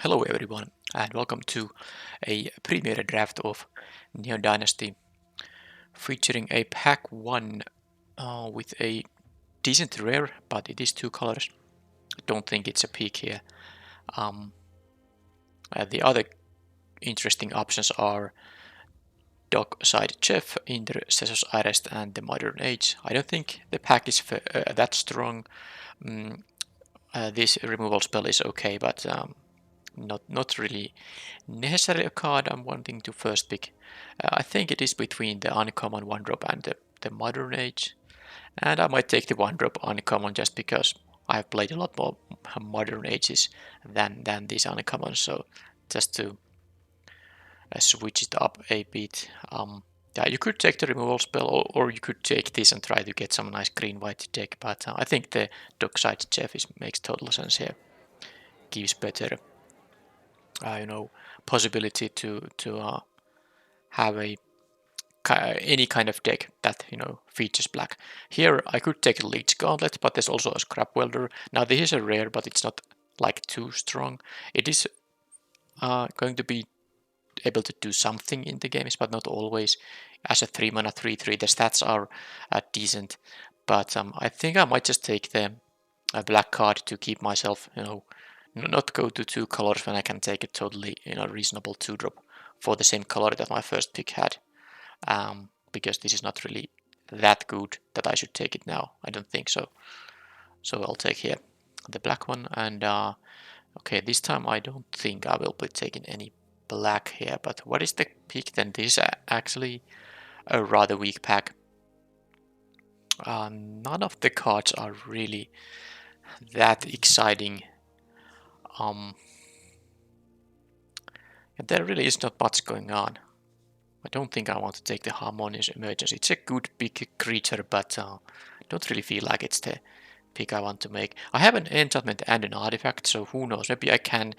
Hello everyone and welcome to a premiere draft of Neo Dynasty featuring a pack 1 with a decent rare, but it is 2 colors. I don't think it's a peak here. Um, the other interesting options are Dockside Chef, Intercessor's Arrest and the Modern Age. I don't think the pack is that strong. Mm, this removal spell is okay, but not really necessarily a card I'm wanting to first pick. I think it is between the uncommon 1-drop and the modern age, and I might take the 1-drop uncommon just because I've played a lot more modern ages than these uncommons, so just to switch it up a bit. Yeah, you could take the removal spell, or you could take this and try to get some nice green-white deck, but I think the Dockside Chef makes total sense here. Gives better possibility to have any kind of deck that features black. Here I could take a Leech Gauntlet, but there's also a Scrap Welder. Now this is a rare, but it's not like too strong. It is going to be able to do something in the games, but not always. As a 3-mana 3/3, the stats are decent, but I think I might just take the black card to keep myself, not go to 2 colors when I can take a totally reasonable 2-drop for the same color that my first pick had. Because this is not really that good that I should take it now. I don't think so. So I'll take here the black one, and okay, this time I don't think I will be taking any black here, but what is the pick then? This is actually a rather weak pack. None of the cards are really that exciting. And there really is not much going on. I don't think I want to take the Harmonious Emergence. It's a good big creature, but don't really feel like it's the pick I want to make. I have an enchantment and an artifact, so who knows? Maybe I can,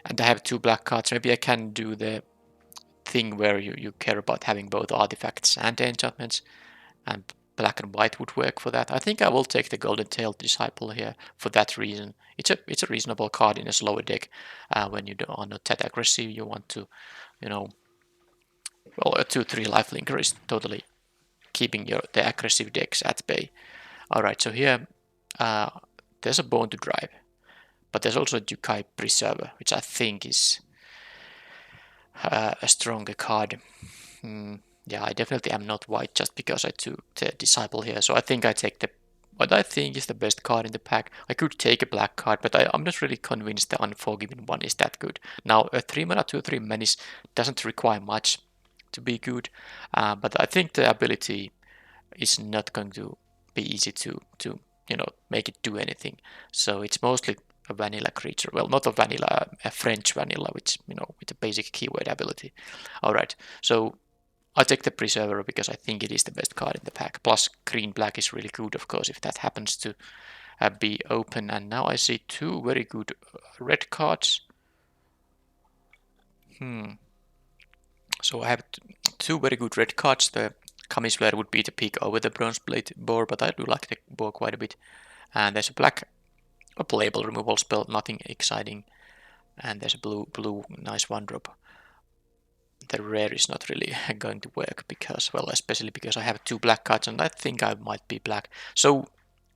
and I have 2 black cards. Maybe I can do the thing where you care about having both artifacts and enchantments, and black and white would work for that. I think I will take the Golden Tailed Disciple here for that reason. It's a reasonable card in a slower deck when you are not that aggressive. You want to, well, a 2/3 lifelinker is totally keeping the aggressive decks at bay. Alright, so here there's a Bone to Drive, but there's also a Dukai Preserver, which I think is a stronger card. Yeah, I definitely am not white just because I took the Disciple here, so I think I take what I think is the best card in the pack. I could take a black card, but I'm not really convinced the Unforgiven one is that good. Now, a 3-mana 2/3 Menace doesn't require much to be good, but I think the ability is not going to be easy to make it do anything. So it's mostly a vanilla creature. Well, not a vanilla, a French vanilla, which with a basic keyword ability. All right, so I'll take the Preserver because I think it is the best card in the pack. Plus, green-black is really good, of course, if that happens to be open. And now I see 2 very good red cards. So I have 2 very good red cards. The Kamigawa would be the pick over the Bronzeblade boar, but I do like the boar quite a bit. And there's a playable removal spell, nothing exciting. And there's a blue nice 1-drop. The rare is not really going to work because, well, especially because I have 2 black cards and I think I might be black. So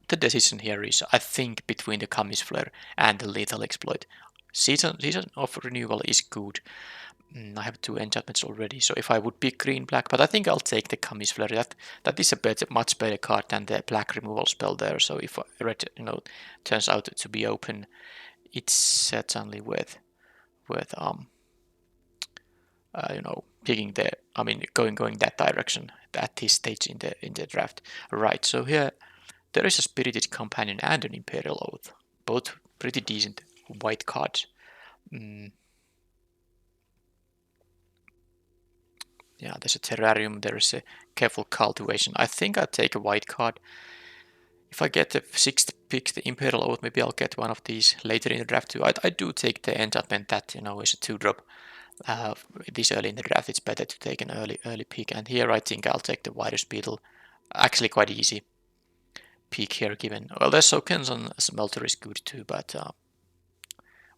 the decision here is, I think, between the Kamigawa and the Lethal Exploit. Season of Renewal is good. I have 2 enchantments already, so if I would pick green-black, but I think I'll take the Kamigawa. That is a much better card than the black removal spell there. So if red, turns out to be open, it's certainly worth picking going that direction at this stage in the draft. Right. So here there is a Spirited Companion and an Imperial Oath, both pretty decent white cards. Yeah, there's a Terrarium, there's a Careful Cultivation. I think I'll take a white card. If I get the 6th pick, the Imperial Oath, maybe I'll get one of these later in the draft too. I do take the enchantment that is a 2-drop. This early in the draft, it's better to take an early pick. And here I think I'll take the Virus Beetle. Actually quite easy pick here given. Well, there's Soken's on Smelter is good too, but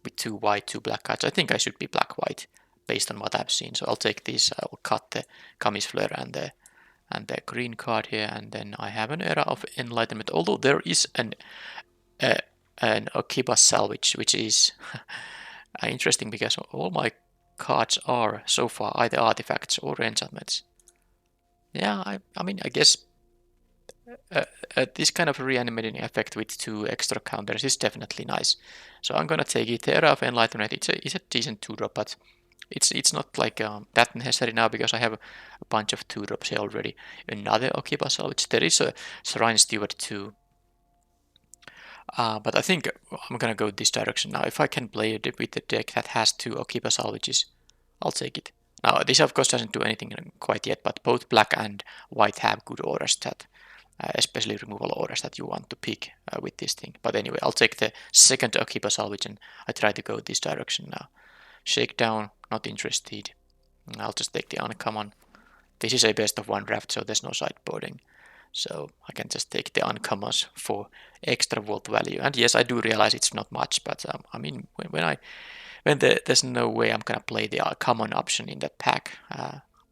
with 2 white, 2 black cards. I think I should be black-white based on what I've seen. So I'll take this. I will cut the Kami's Flare and the green card here, and then I have an Era of Enlightenment. Although there is an Okiba Salvage, which is interesting because all my cards are so far either artifacts or enchantments. Yeah, I mean, I guess this kind of reanimating effect with 2 extra counters is definitely nice. So I'm gonna take it. The Era of Enlightenment, it's a decent 2-drop, but it's not like that necessary now because I have a bunch of 2-drops here already. Another Okiba Salvage. There is a Shrine Steward too. But I think I'm gonna go this direction now. If I can play it with the deck that has 2 Okiba Salvages, I'll take it. Now, this of course doesn't do anything quite yet, but both black and white have good auras that, especially removal auras that you want to pick with this thing. But anyway, I'll take the second Okiba Salvage and I try to go this direction now. Shakedown, not interested. I'll just take the uncommon. This is a best of 1 draft, so there's no sideboarding. So I can just take the uncommons for extra vault value. And yes, I do realize it's not much, but I mean, when there's no way I'm gonna play the common option in that pack,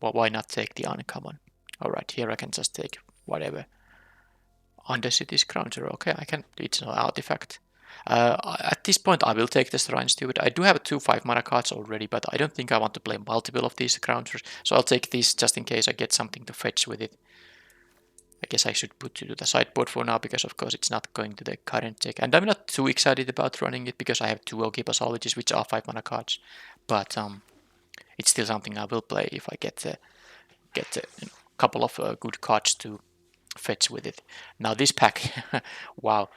well, why not take the uncommon? Alright, here I can just take whatever. Undercity Scrounger, okay, I can, it's no artifact. At this point I will take the Shrine Steward. I do have 2 5-mana cards already, but I don't think I want to play multiple of these Scroungers, so I'll take this just in case I get something to fetch with it. I guess I should put it to the sideboard for now, because of course it's not going to the current deck. And I'm not too excited about running it, because I have 2 Okiba Salvages, which are 5-mana cards. But it's still something I will play if I get a couple of good cards to fetch with it. Now this pack, wow.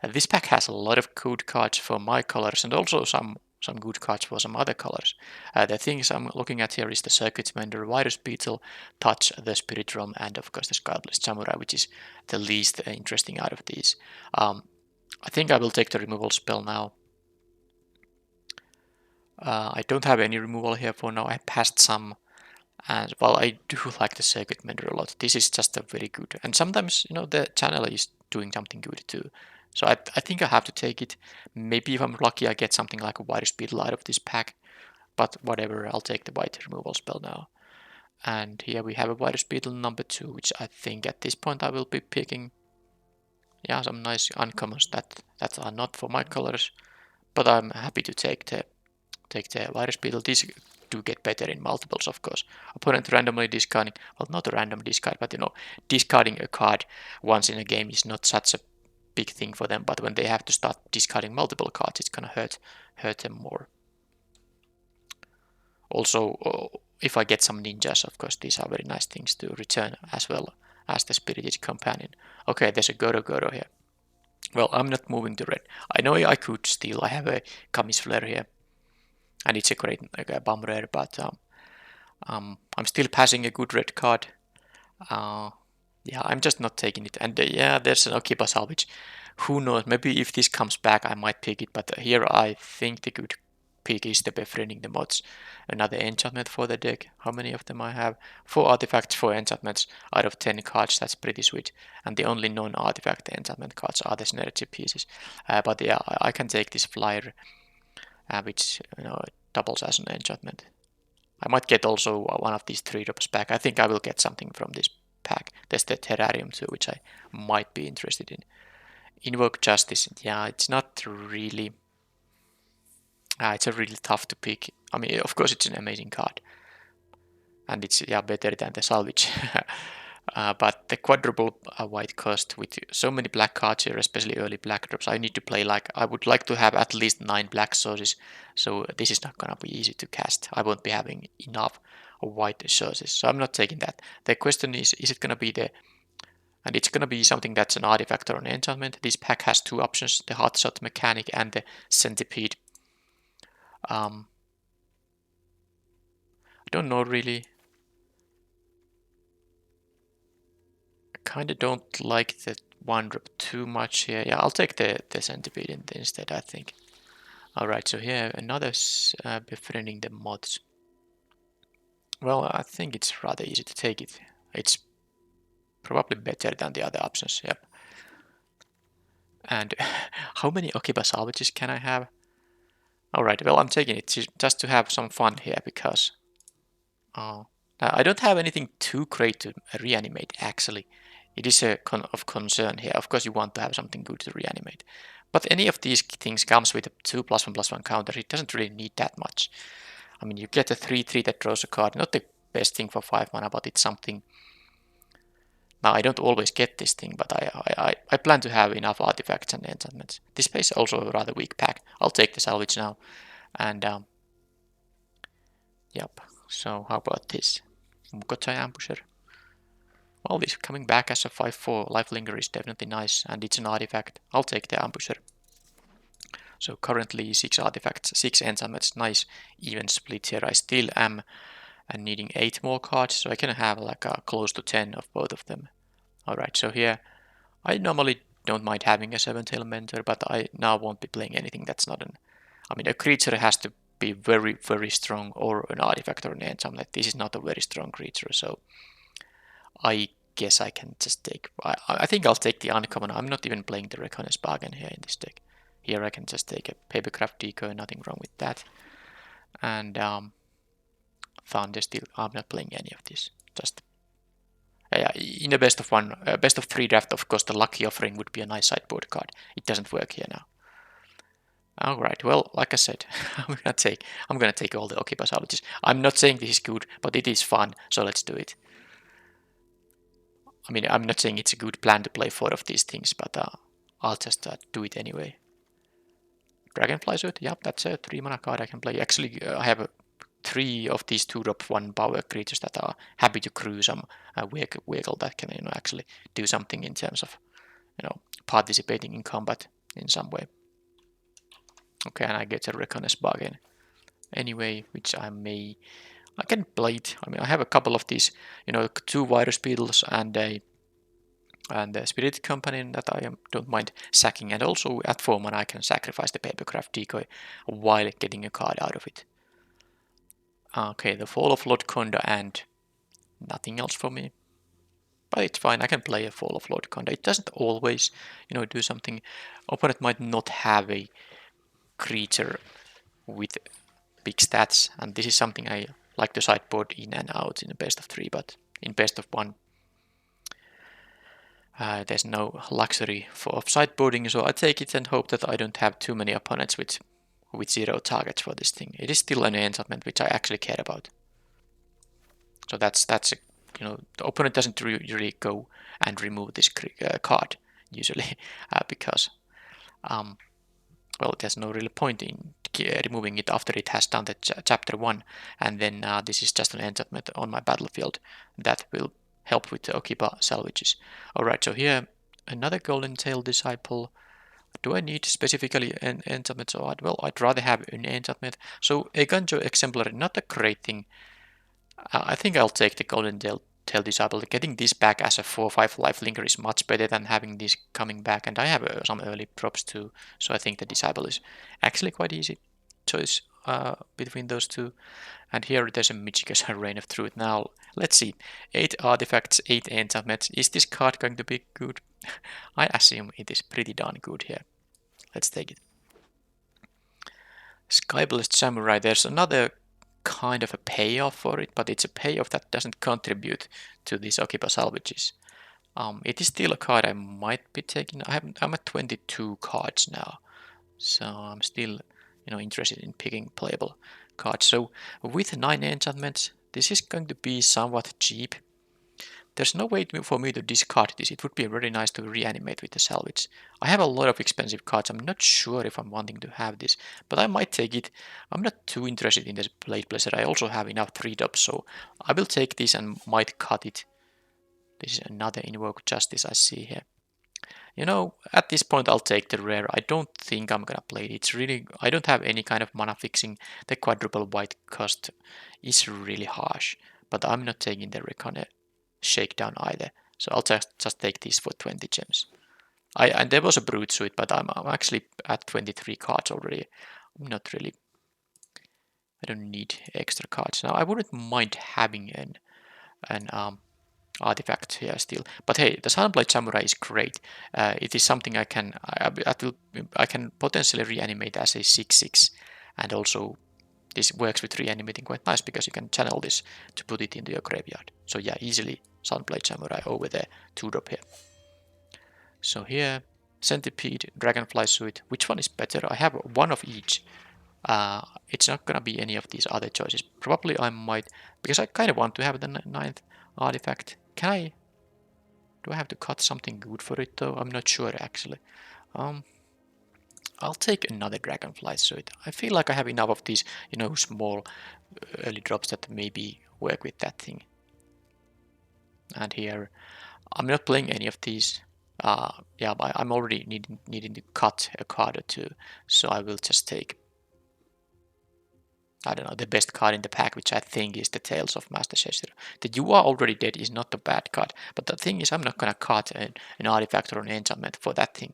This pack has a lot of good cards for my colors, and also some good cards for some other colors. The things I'm looking at here is the Circuit Mender, Virus Beetle, Touch, the Spirit Realm, and of course the Skyblessed Samurai, which is the least interesting out of these. I think I will take the removal spell now. I don't have any removal here for now. I passed some. And well, I do like the Circuit Mender a lot. This is just a very good. And sometimes, you know, the channel is doing something good too. So I think I have to take it. Maybe if I'm lucky, I get something like a Virus Beetle out of this pack. But whatever, I'll take the white removal spell now. And here we have a Virus Beetle number 2, which I think at this point I will be picking. Yeah, some nice uncommons that are not for my colors. But I'm happy to take the Virus Beetle. These do get better in multiples, of course. Opponent randomly discarding, well, not a random discard, but you know, discarding a card once in a game is not such a big thing for them, but when they have to start discarding multiple cards, it's gonna hurt them more. Also, if I get some ninjas, of course, these are very nice things to return as well as the Spirited Companion. Okay, there's a Goro here. Well, I'm not moving to red. I know I could steal. I have a Kami's Flare here, and it's a great bomb rare, but I'm still passing a good red card. Yeah, I'm just not taking it. And yeah, there's an Okiba Salvage. Who knows? Maybe if this comes back, I might pick it. But here I think the good pick is the Befriending the Mods. Another enchantment for the deck. How many of them I have? 4 artifacts, 4 enchantments out of 10 cards. That's pretty sweet. And the only non-artifact enchantment cards are the synergy pieces. But yeah, I can take this flyer, which doubles as an enchantment. I might get also one of these 3-drops back. I think I will get something from this pack. There's the Terrarium too, which I might be interested in. Invoke Justice. Yeah, it's not really... it's a really tough to pick. I mean, of course it's an amazing card. And it's better than the Salvage. But the quadruple white cost with so many black cards here, especially early black drops, I need to play I would like to have at least 9 black sources. So this is not gonna be easy to cast. I won't be having enough white sources. So I'm not taking that. The question is it gonna be and it's gonna be something that's an artifact or an enchantment. This pack has 2 options, the Hotshot Mechanic and the Centipede. I don't know really. Kinda don't like the 1-drop too much here. Yeah, I'll take the Centipede instead, I think. Alright, so here another Befriending the Mods. Well, I think it's rather easy to take it. It's probably better than the other options, yep. And how many Okiba Salvages can I have? Alright, well, I'm taking it just to have some fun here because I don't have anything too great to reanimate, actually. It is of concern here. Of course, you want to have something good to reanimate. But any of these things comes with a 2+1+1 counter. It doesn't really need that much. I mean, you get a 3/3 that draws a card. Not the best thing for 5 mana, but it's something. Now, I don't always get this thing, but I plan to have enough artifacts and enchantments. This is also a rather weak pack. I'll take the salvage now. And, yep. So, how about this? Mukotai Ambusher. Well, this coming back as a 5/4 Lifelinger is definitely nice, and it's an artifact. I'll take the Ambusher. So currently 6 artifacts, 6 enchantments, nice even split here. I still am needing 8 more cards, so I can have like a close to 10 of both of them. Alright, so here I normally don't mind having a 7-tail mentor, but I now won't be playing anything that's not an... I mean, a creature has to be very, very strong, or an artifact or an enchantment. This is not a very strong creature, so I guess I can just take... I think I'll take the uncommon. I'm not even playing the Reckoner's Bargain here in this deck. Here I can just take a Papercraft Decoy, nothing wrong with that. And Thundersteel, I'm not playing any of this. Just in a best of 1, best of 3 draft, of course, the Lucky Offering would be a nice sideboard card. It doesn't work here now. Alright, well, like I said, I'm gonna take all the Okiba salvages. I'm not saying this is good, but it is fun, so let's do it. I mean, I'm not saying it's a good plan to play 4 of these things, but I'll just do it anyway. Dragonfly Suit, yep, that's a 3 mana card I can play. Actually, I have 3 of these 2-drop 1 power creatures that are happy to crew some vehicle that can, actually do something in terms of, participating in combat in some way. Okay, and I get a Reckoner's Bargain anyway, which I can play it. I mean, I have a couple of these, 2 Virus Beetles and a Spirit Company that I don't mind sacking, and also at 4 mana I can sacrifice the Papercraft Decoy while getting a card out of it. Okay, the Fall of Lord Konda and nothing else for me. But it's fine, I can play a Fall of Lord Konda. It doesn't always, do something. Opponent might not have a creature with big stats, and this is something I like to sideboard in and out in a best of 3, but in best of 1 there's no luxury of sideboarding, so I take it and hope that I don't have too many opponents with 0 targets for this thing. It is still an enchantment which I actually care about. So that's a, the opponent doesn't really go and remove this card usually because well, there's no real point in removing it after it has done the chapter 1, and then this is just an enchantment on my battlefield that will help with the Okiba salvages. Alright, so here another Golden Tail Disciple. Do I need specifically an enchantment? So well, I'd rather have an enchantment. So a Ganjo Exemplary, not a great thing. I think I'll take the Golden Tail Disciple. Getting this back as a 4/5 Lifelinker is much better than having this coming back, and I have some early drops too, so I think the Disciple is actually quite easy choice between those two. And here there's a Michigas Rain of Truth. Now, let's see. 8 artifacts, 8 enchantments. Is this card going to be good? I assume it is pretty darn good here. Let's take it. Skyblessed Samurai. There's another kind of a payoff for it, but it's a payoff that doesn't contribute to these Okiba salvages. It is still a card I might be taking. I'm at 22 cards now, so I'm still interested in picking playable cards. So with 9 enchantments, this is going to be somewhat cheap. There's no way for me to discard this. It would be very nice to reanimate with the salvage. I have a lot of expensive cards. I'm not sure if I'm wanting to have this, but I might take it. I'm not too interested in this Blade Blazer. I also have enough 3-drops, so I will take this and might cut it. This is another Invoke Justice I see here. At this point I'll take the rare. I don't think I'm gonna play it. It's really, I don't have any kind of mana fixing. The quadruple white cost is really harsh, but I'm not taking the Reckoner Shakedown either. So I'll just take this for 20 gems. And there was a Brute Suit, but I'm actually at 23 cards already. I'm not really, I don't need extra cards. Now I wouldn't mind having an artifact here still. But hey, the Sunblade Samurai is great. It is something I can potentially reanimate as a 6/6 And also this works with reanimating quite nice because you can channel this to put it into your graveyard. So yeah, easily Sunblade Samurai over the 2-drop here. So here, Centipede, Dragonfly Suit. Which one is better? I have one of each. It's not gonna be any of these other choices. Probably I might, because I kind of want to have the 9th artifact. Do I have to cut something good for it though? I'm not sure actually. I'll take another Dragonfly Suit. I feel like I have enough of these, small early drops that maybe work with that thing. And here, I'm not playing any of these. Yeah, but I'm already needing to cut a card or two, so I will just take, I don't know, the best card in the pack, which I think is the Tales of Master Sheshiro. The You Are Already Dead is not a bad card, but the thing is I'm not gonna cut an artifact or an enchantment for that thing.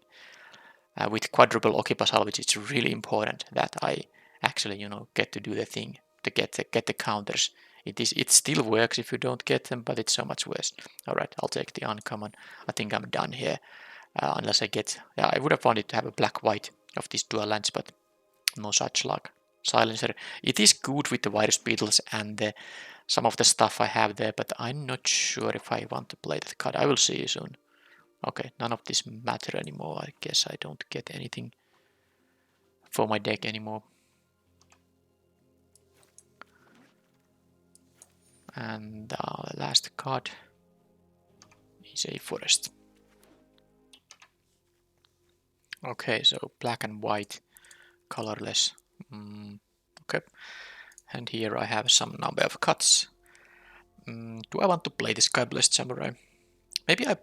With quadruple Occupy Salvage, it's really important that I actually, get to do the thing to get the counters. It still works if you don't get them, but it's so much worse. All right, I'll take the uncommon. I think I'm done here, unless I get. Yeah, I would have wanted to have a black-white of these dual lands, but no such luck. Silencer. It is good with the virus beetles and some of the stuff I have there, but I'm not sure if I want to play that card. I will see you soon. Okay, none of this matter anymore. I guess I don't get anything for my deck anymore. And the last card is a forest. Okay, so black and white, colorless. Okay, and here I have some number of cuts. Do I want to play the Skyblessed Samurai? Maybe I...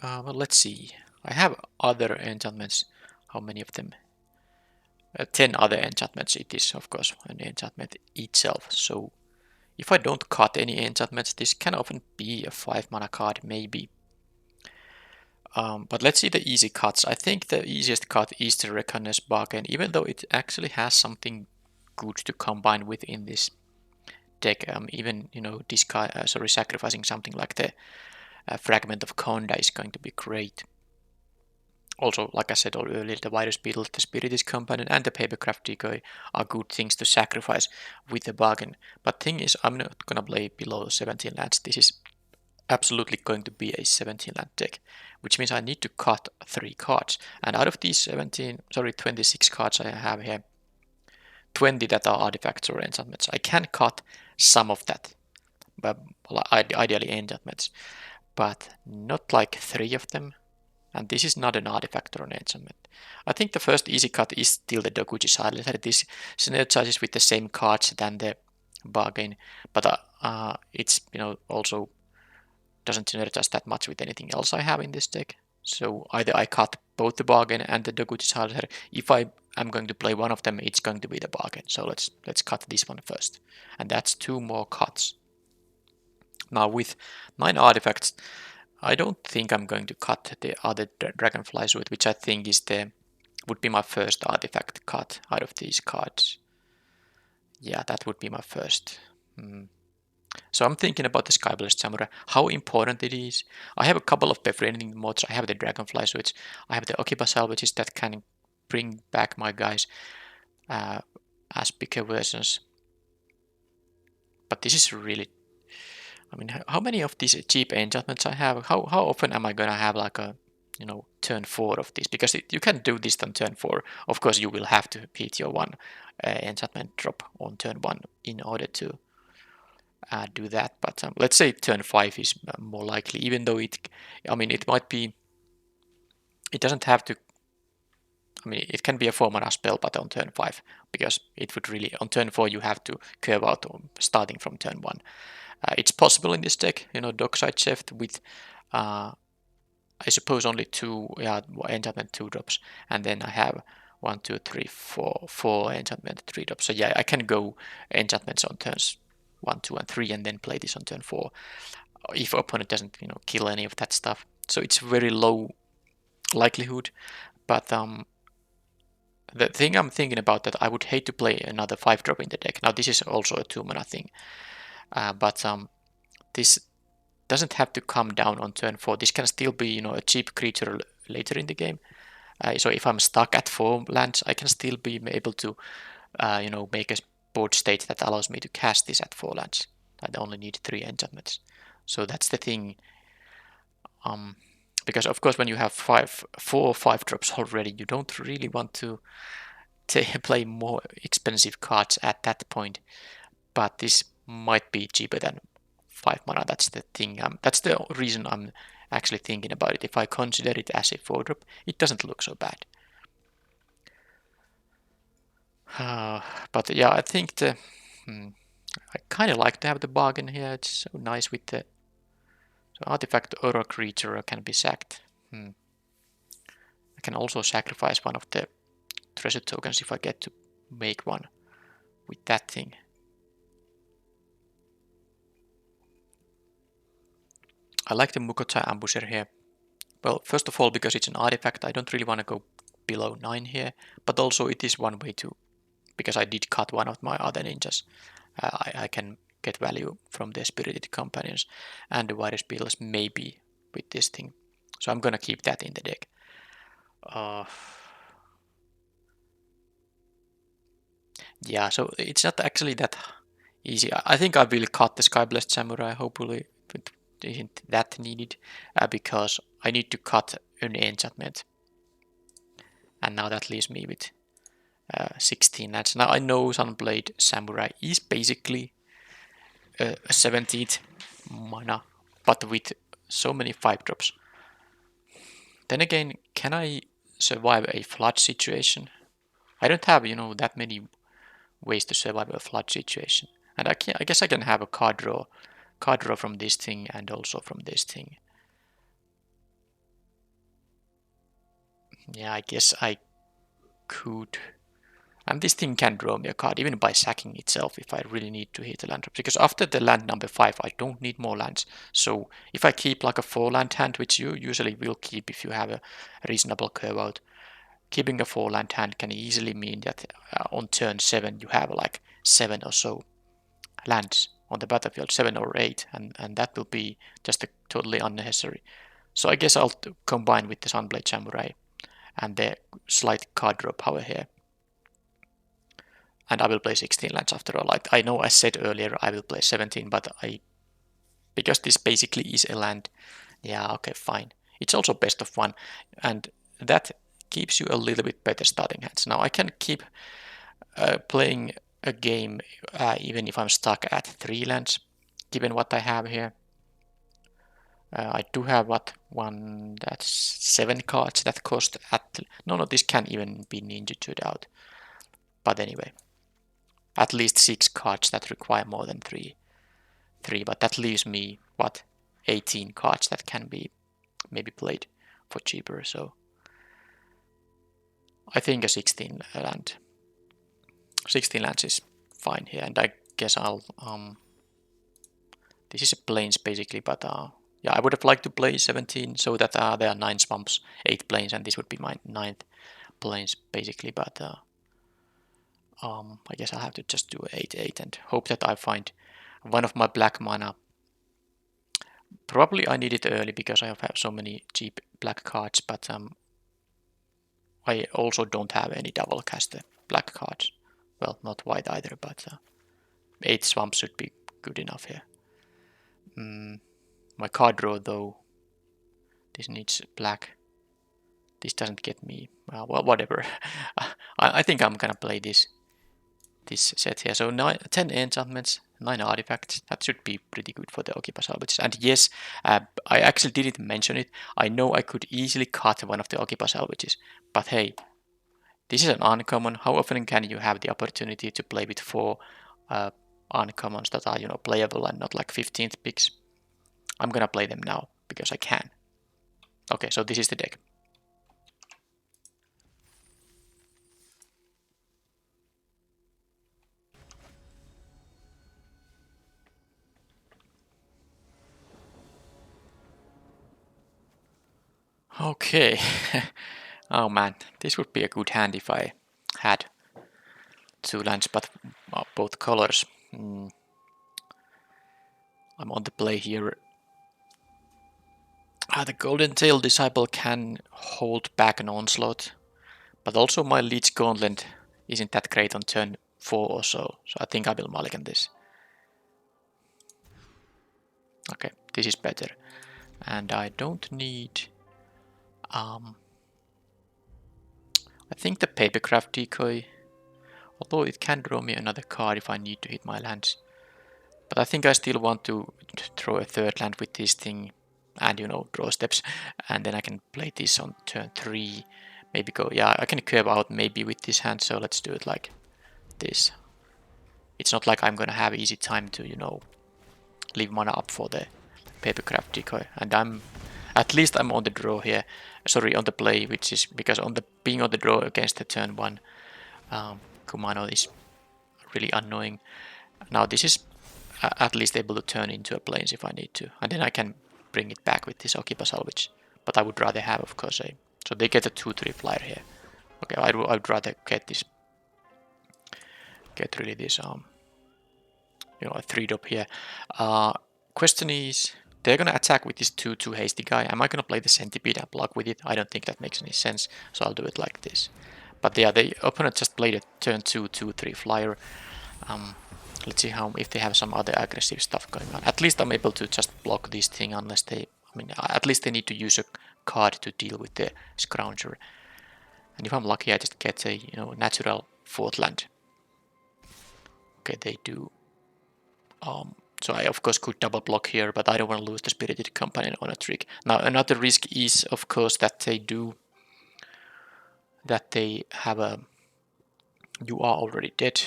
well, let's see. I have other enchantments. How many of them? 10 other enchantments. It is, of course, an enchantment itself. So if I don't cut any enchantments, this can often be a 5-mana card, maybe. But let's see the easy cuts. I think the easiest cut is the Reckoner's Bargain, even though it actually has something good to combine with in this deck. Even, sacrificing something like the Fragment of Konda is going to be great. Also, like I said earlier, the Virus Beetle, the Spiritist Companion, and the Papercraft Decoy are good things to sacrifice with the bargain. But thing is, I'm not gonna play below 17 lands. This is absolutely going to be a 17 land deck, which means I need to cut 3 cards. And out of these 26 cards I have here, 20 that are artifacts or enchantments. I can cut some of that, but ideally enchantments, but not like 3 of them. And this is not an artifact or an enchantment. I think the first easy cut is still the Dokuji Silencer. This synergizes with the same cards than the bargain, but it's also doesn't synergize that much with anything else I have in this deck. So either I cut both the bargain and the Dokuji Silencer. If I am going to play one of them, it's going to be the bargain. So let's cut this one first, and that's 2 more cuts. Now with 9 artifacts, I don't think I'm going to cut the other Dragonfly Suit, which I think would be my first artifact cut out of these cards. Yeah, that would be my first. So I'm thinking about the Skyblessed Samurai, how important it is. I have a couple of befriending mods. I have the Dragonfly Suits. I have the Occupy Salvages that can bring back my guys as bigger versions. But this is really... I mean, how many of these cheap enchantments I have? How often am I gonna have like a, turn 4 of this? Because you can do this on turn 4. Of course, you will have to hit your 1 enchantment drop on turn 1 in order to do that. But let's say turn 5 is more likely, even though it might be... It doesn't have to... I mean, it can be a 4-mana spell, but on turn 5, because it would really... On turn 4, you have to curve out starting from turn 1. It's possible in this deck, Dockside Chef with, I suppose, only 2 enchantment 2 drops, and then I have 1, 2, 3, 4 enchantment 3 drops. So yeah, I can go enchantments on turns 1, 2, and 3, and then play this on turn 4, if opponent doesn't, kill any of that stuff. So it's very low likelihood, but the thing I'm thinking about that I would hate to play another 5-drop in the deck. Now this is also a 2-mana thing, but this doesn't have to come down on turn 4. This can still be, a cheap creature later in the game. So if I'm stuck at 4 lands, I can still be able to, make a board state that allows me to cast this at 4 lands. I only need 3 enchantments. So that's the thing. Because of course, when you have 4 5-drops already, you don't really want to play more expensive cards at that point. But this might be cheaper than 5 mana. That's the thing. That's the reason I'm actually thinking about it. If I consider it as a 4-drop, it doesn't look so bad. But yeah, I think I kind of like to have the bargain here. It's so nice with the artifact or a creature can be sacked. I can also sacrifice one of the treasure tokens if I get to make one with that thing. I like the Mukotai Ambusher here. Well, first of all, because it's an artifact, I don't really want to go below 9 here, but also it is one way to, because I did cut one of my other ninjas, I can get value from the Spirited Companions and the Virus Beetles maybe with this thing. So I'm gonna keep that in the deck. Yeah, so it's not actually that easy. I think I will cut the Skyblessed Samurai, hopefully it isn't that needed, because I need to cut an enchantment. And now that leaves me with 16 lands. Now I know Sunblade Samurai is basically a 17th mana, but with so many 5-drops. Then again, can I survive a flood situation? I don't have, that many ways to survive a flood situation. And I guess I can have a card draw from this thing and also from this thing. Yeah, I guess I could. And this thing can draw me a card even by sacking itself if I really need to hit a land drop. Because after the land number 5, I don't need more lands. So if I keep like a 4-land hand, which you usually will keep if you have a reasonable curve out, keeping a 4-land hand can easily mean that on turn 7 you have like 7 or so lands on the battlefield, 7 or 8, and that will be just totally unnecessary. So I guess I'll combine with the Sunblade Samurai and the slight card draw power here. And I will play 16 lands after all. I know I said earlier I will play 17, but because this basically is a land, yeah, okay, fine. It's also best of 1, and that keeps you a little bit better starting hands. Now I can keep playing a game even if I'm stuck at 3 lands, given what I have here. I do have that's 7 cards that cost no, this can't even be ninjutsu'd out. But anyway, at least 6 cards that require more than 3, but that leaves me 18 cards that can be maybe played for cheaper. So I think a 16 lands is fine here, and I guess I'll this is a plains basically, but yeah, I would have liked to play 17 so that there are 9 swamps, 8 plains, and this would be my 9th plains basically, but I guess I'll have to just do 8-8 and hope that I find one of my black mana. Probably I need it early because I have so many cheap black cards, but I also don't have any double cast black cards. Well, not white either, but 8 swamps should be good enough here. My card draw though, this needs black. This doesn't get me, well, whatever. I think I'm gonna play this set here. So 10 enchantments, 9 artifacts. That should be pretty good for the Okipa salvages. And yes, I actually didn't mention it. I know I could easily cut one of the Okipa salvages, but hey, this is an uncommon. How often can you have the opportunity to play with 4 uncommons that are playable and not like 15th picks? I'm gonna play them now because I can. Okay, so this is the deck. Okay. Oh man, this would be a good hand if I had 2 lands, but both colors. I'm on the play here. The Golden Tail Disciple can hold back an onslaught, but also my Leech Gauntlet isn't that great on turn 4 or so, so I think I will mulligan this. Okay, this is better. And I don't need... I think the Papercraft Decoy, although it can draw me another card if I need to hit my lands. But I think I still want to throw a third land with this thing and, you know, draw steps. And then I can play this on turn 3. Maybe go, yeah, I can curve out maybe with this hand, so let's do it like this. It's not like I'm gonna have easy time to, you know, leave mana up for the Papercraft Decoy. And at least I'm on the draw here. Sorry, on the play, which is because on the being on the draw against the turn 1 Kumano is really annoying. Now this is at least able to turn into a plains if I need to, and then I can bring it back with this Okipa Salvage. But I would rather have, of course, so they get a 2/3 flyer here. Okay, I would rather get this, really this you know, a 3-drop here. Question is, they're gonna attack with this 2/2 hasty guy. Am I gonna play the Centipede and block with it? I don't think that makes any sense, so I'll do it like this. But yeah, the opponent just played a turn 2 2/3 flyer. Let's see if they have some other aggressive stuff going on. At least I'm able to just block this thing unless they... I mean, at least they need to use a card to deal with the Scrounger. And if I'm lucky, I just get a, you know, natural 4th land. Okay, they do. So I, of course, could double block here, but I don't want to lose the Spirited Companion on a trick. Now, another risk is, of course, that they have a... You are already dead.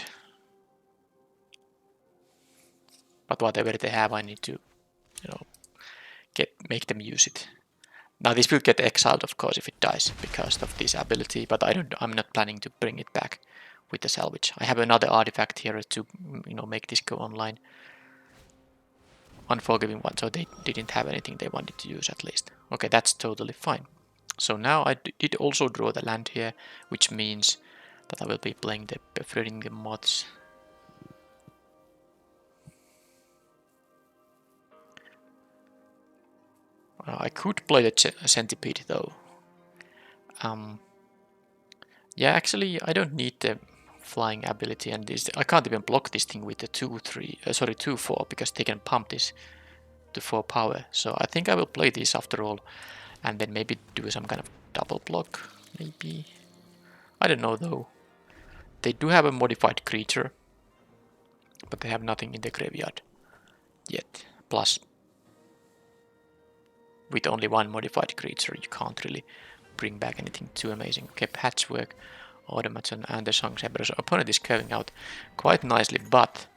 But whatever they have, I need to, you know, make them use it. Now this will get exiled, of course, if it dies because of this ability, but I'm not planning to bring it back with the salvage. I have another artifact here to, you know, make this go online. Unforgiving one, so they didn't have anything they wanted to use at least. Okay, that's totally fine. So now I did also draw the land here, which means that I will be playing the Befriending the Moths. I could play the Centipede though. Yeah, actually, I don't need the flying ability, and I can't even block this thing with the 2/4 because they can pump this to 4 power. So I think I will play this after all, and then maybe do some kind of double block. Maybe, I don't know though. They do have a modified creature, but they have nothing in the graveyard yet. Plus, with only one modified creature, you can't really bring back anything too amazing. Okay, Patchwork, Automaton, and the Song Zebra. So opponent is curving out quite nicely, but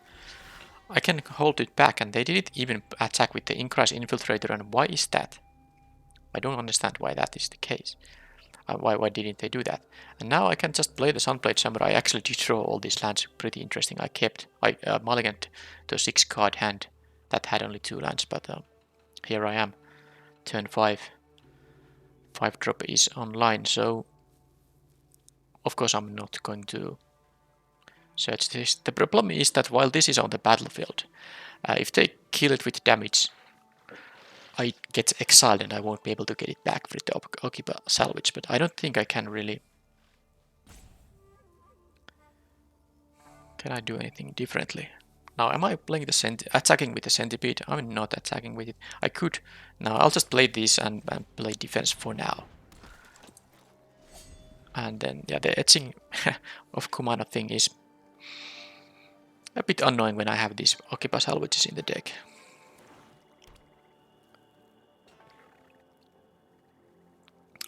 I can hold it back, and they didn't even attack with the Increase Infiltrator, and why is that? I don't understand why that is the case. Why didn't they do that? And now I can just play the Sunblade Samurai. I actually did draw all these lands. Pretty interesting. I mulliganed the 6-card hand that had only 2 lands, but here I am. Turn 5. 5-drop is online, so of course I'm not going to search this. The problem is that while this is on the battlefield, if they kill it with damage, I get exiled and I won't be able to get it back with the Okipa Salvage, but I don't think I can really... Can I do anything differently? Now, am I playing attacking with the Centipede? I'm not attacking with it. I could. Now, I'll just play this and play defense for now. And then, yeah, the etching of Kumano thing is a bit annoying when I have these Okipa Salvages in the deck.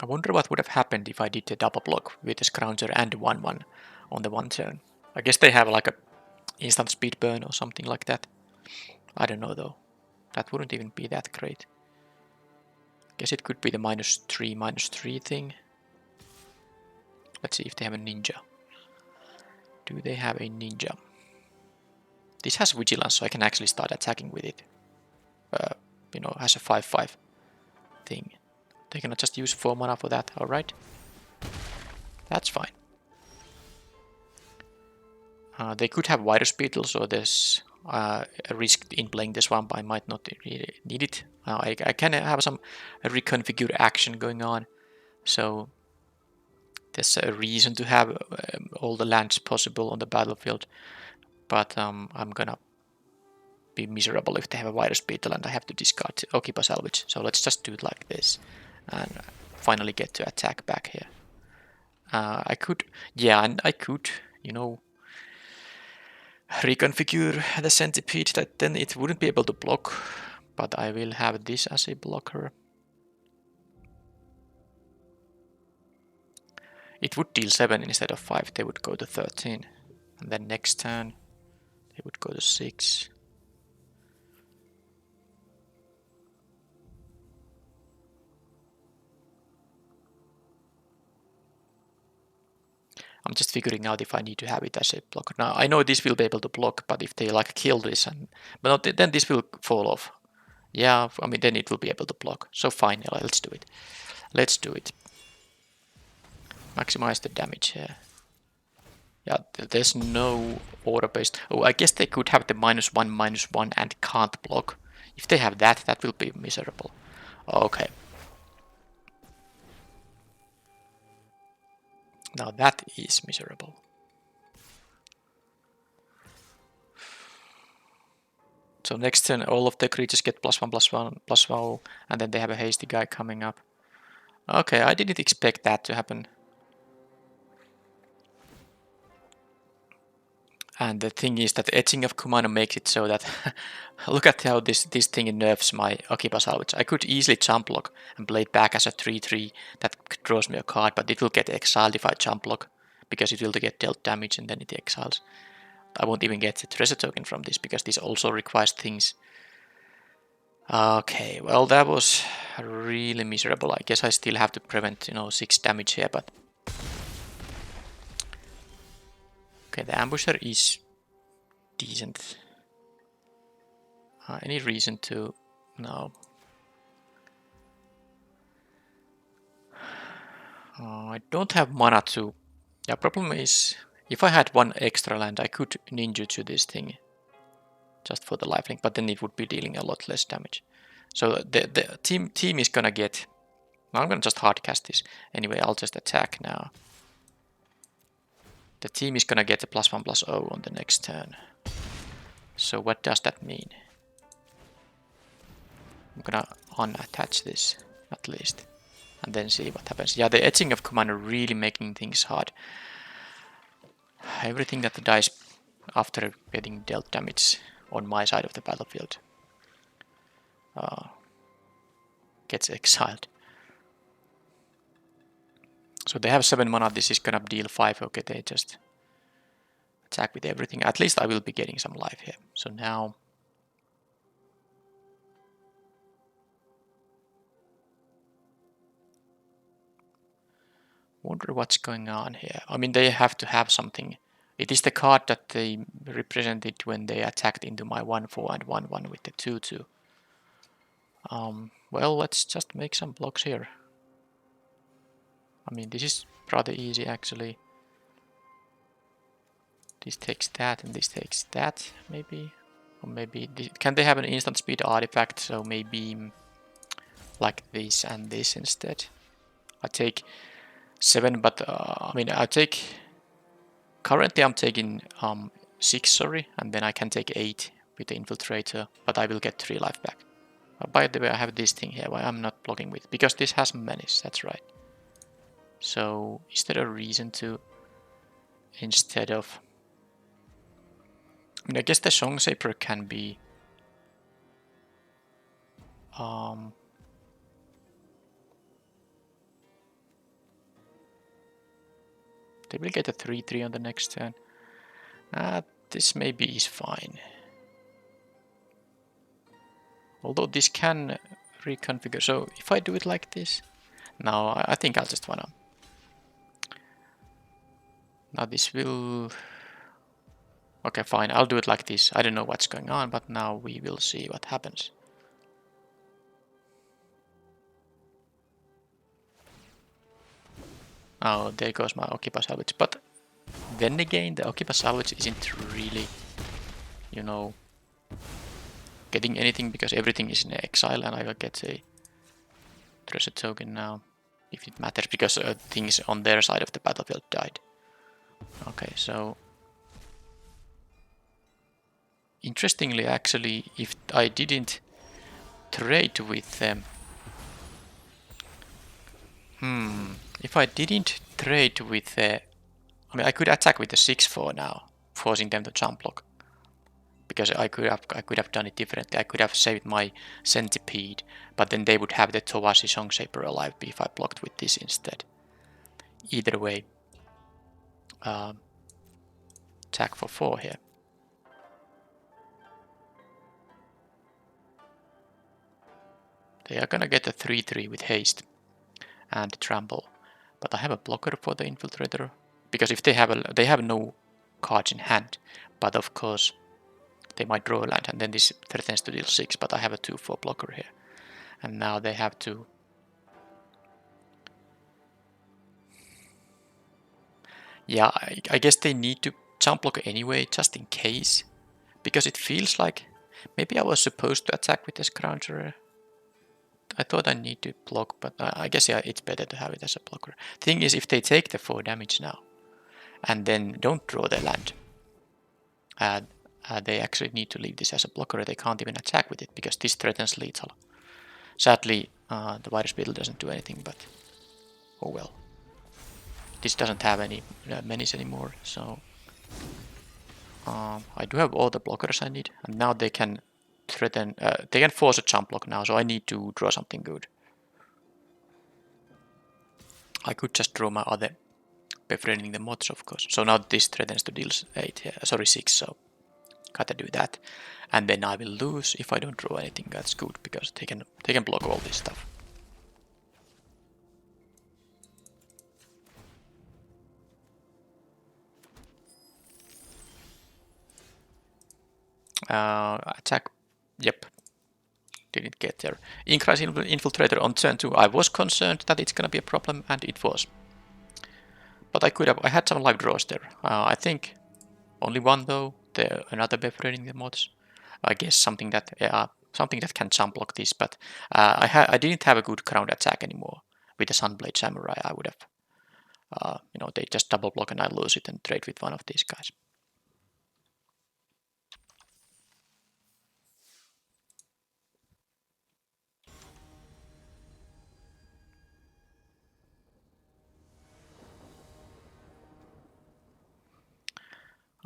I wonder what would have happened if I did the double block with the Scrounger and 1/1 on the one turn. I guess they have like a instant speed burn or something like that. I don't know though. That wouldn't even be that great. I guess it could be the -3/-3 thing. Let's see if they have a ninja. Do they have a ninja? This has vigilance, so I can actually start attacking with it. You know, as a 5/5 thing. They cannot just use 4 mana for that, alright? That's fine. They could have Virus Beetle, so there's a risk in playing the swamp. I might not really need it. I can have some reconfigure action going on, so there's a reason to have all the lands possible on the battlefield, but I'm gonna be miserable if they have a virus beetle and I have to discard Occupy Salvage. So let's just do it like this and finally get to attack back here. I could, yeah, and I could, you know, reconfigure the centipede that then it wouldn't be able to block, but I will have this as a blocker. It would deal 7 instead of 5, they would go to 13. And then next turn, they would go to 6. I'm just figuring out if I need to have it as a blocker. Now, I know this will be able to block, but if they like kill this, but not, then this will fall off. Yeah, I mean, then it will be able to block. So fine, let's do it. Let's do it. Maximize the damage here. Yeah, there's no order-based. Oh, I guess they could have the -1/-1 and can't block. If they have that, that will be miserable. Okay. Now that is miserable. So next turn, all of the creatures get +1/+1/+1, and then they have a hasty guy coming up. Okay, I didn't expect that to happen. And the thing is that the etching of Kumano makes it so that look at how this thing nerfs my Occupy Salvage. I could easily jump block and play it back as a 3/3 that draws me a card, but it will get exiled if I jump block because it will get dealt damage and then it exiles. I won't even get the treasure token from this because this also requires things. Okay, well that was really miserable. I guess I still have to prevent, you know, 6 damage here, but okay, the ambusher is decent. Any reason to... No. I don't have mana to... Yeah, problem is, if I had 1 extra land, I could ninjutsu this thing. Just for the lifelink, but then it would be dealing a lot less damage. So the team is gonna get... I'm gonna just hardcast this. Anyway, I'll just attack now. The team is gonna get a +1/+0 on the next turn. So what does that mean? I'm gonna unattach this, at least. And then see what happens. Yeah, the etching of Commander really making things hard. Everything that dies after getting dealt damage on my side of the battlefield gets exiled. So they have 7 mana, this is gonna deal 5, okay, they just attack with everything. At least I will be getting some life here. So now... Wonder what's going on here. I mean, they have to have something. It is the card that they represented when they attacked into my 1/4 and 1/1 with the 2/2. Well, let's just make some blocks here. I mean, this is rather easy actually. This takes that and this takes that, maybe. Or maybe, can they have an instant speed artifact? So maybe like this and this instead. I take 7, but I mean, I take... Currently I'm taking 6, sorry, and then I can take 8 with the Infiltrator, but I will get 3 life back. By the way, I have this thing here, why I'm not blocking with, because this has menace, that's right. So, is there a reason to, instead of... I mean, I guess the Song Saber can be... They will get a 3/3 on the next turn. This maybe is fine. Although this can reconfigure. So if I do it like this... No, I think I'll just wanna... Now this will... Okay, fine, I'll do it like this. I don't know what's going on, but now we will see what happens. Oh, there goes my Occupy Salvage. But then again, the Occupy Salvage isn't really, you know... getting anything because everything is in exile, and I will get a treasure token now, if it matters, because things on their side of the battlefield died. Okay, so interestingly, actually, if I didn't trade with them, if I didn't trade with the, I mean, I could attack with the 6-4 now, forcing them to jump block. Because I could have done it differently. I could have saved my centipede, but then they would have the Towashi Songshaper alive if I blocked with this instead. Either way, attack for 4 here. They are gonna get a 3-3 with haste and trample, but I have a blocker for the infiltrator because if they have no cards in hand, but of course they might draw a land and then this threatens to deal 6. But I have a 2-4 blocker here, and now they have to. Yeah, I guess they need to jump block anyway, just in case. Because it feels like maybe I was supposed to attack with the Scrounger. I thought I need to block, but I guess yeah, it's better to have it as a blocker. Thing is, if they take the 4 damage now, and then don't draw their land, they actually need to leave this as a blocker. They can't even attack with it, because this threatens lethal. Sadly, the Virus Beetle doesn't do anything, but oh well. This doesn't have any menace anymore, so I do have all the blockers I need, and now they can threaten. They can force a jump block now, so I need to draw something good. I could just draw my other befriending the mods, of course. So now this threatens to deal 6, so gotta do that, and then I will lose if I don't draw anything. That's good because they can block all this stuff. Attack, yep, didn't get there. Increase Infiltrator on turn 2. I was concerned that it's gonna be a problem, and it was. But I had some live draws there. I think only one though. Another befriending the mods. I guess something that can jump block this, but I didn't have a good ground attack anymore with the Sunblade Samurai. I would have, they just double block and I lose it and trade with one of these guys.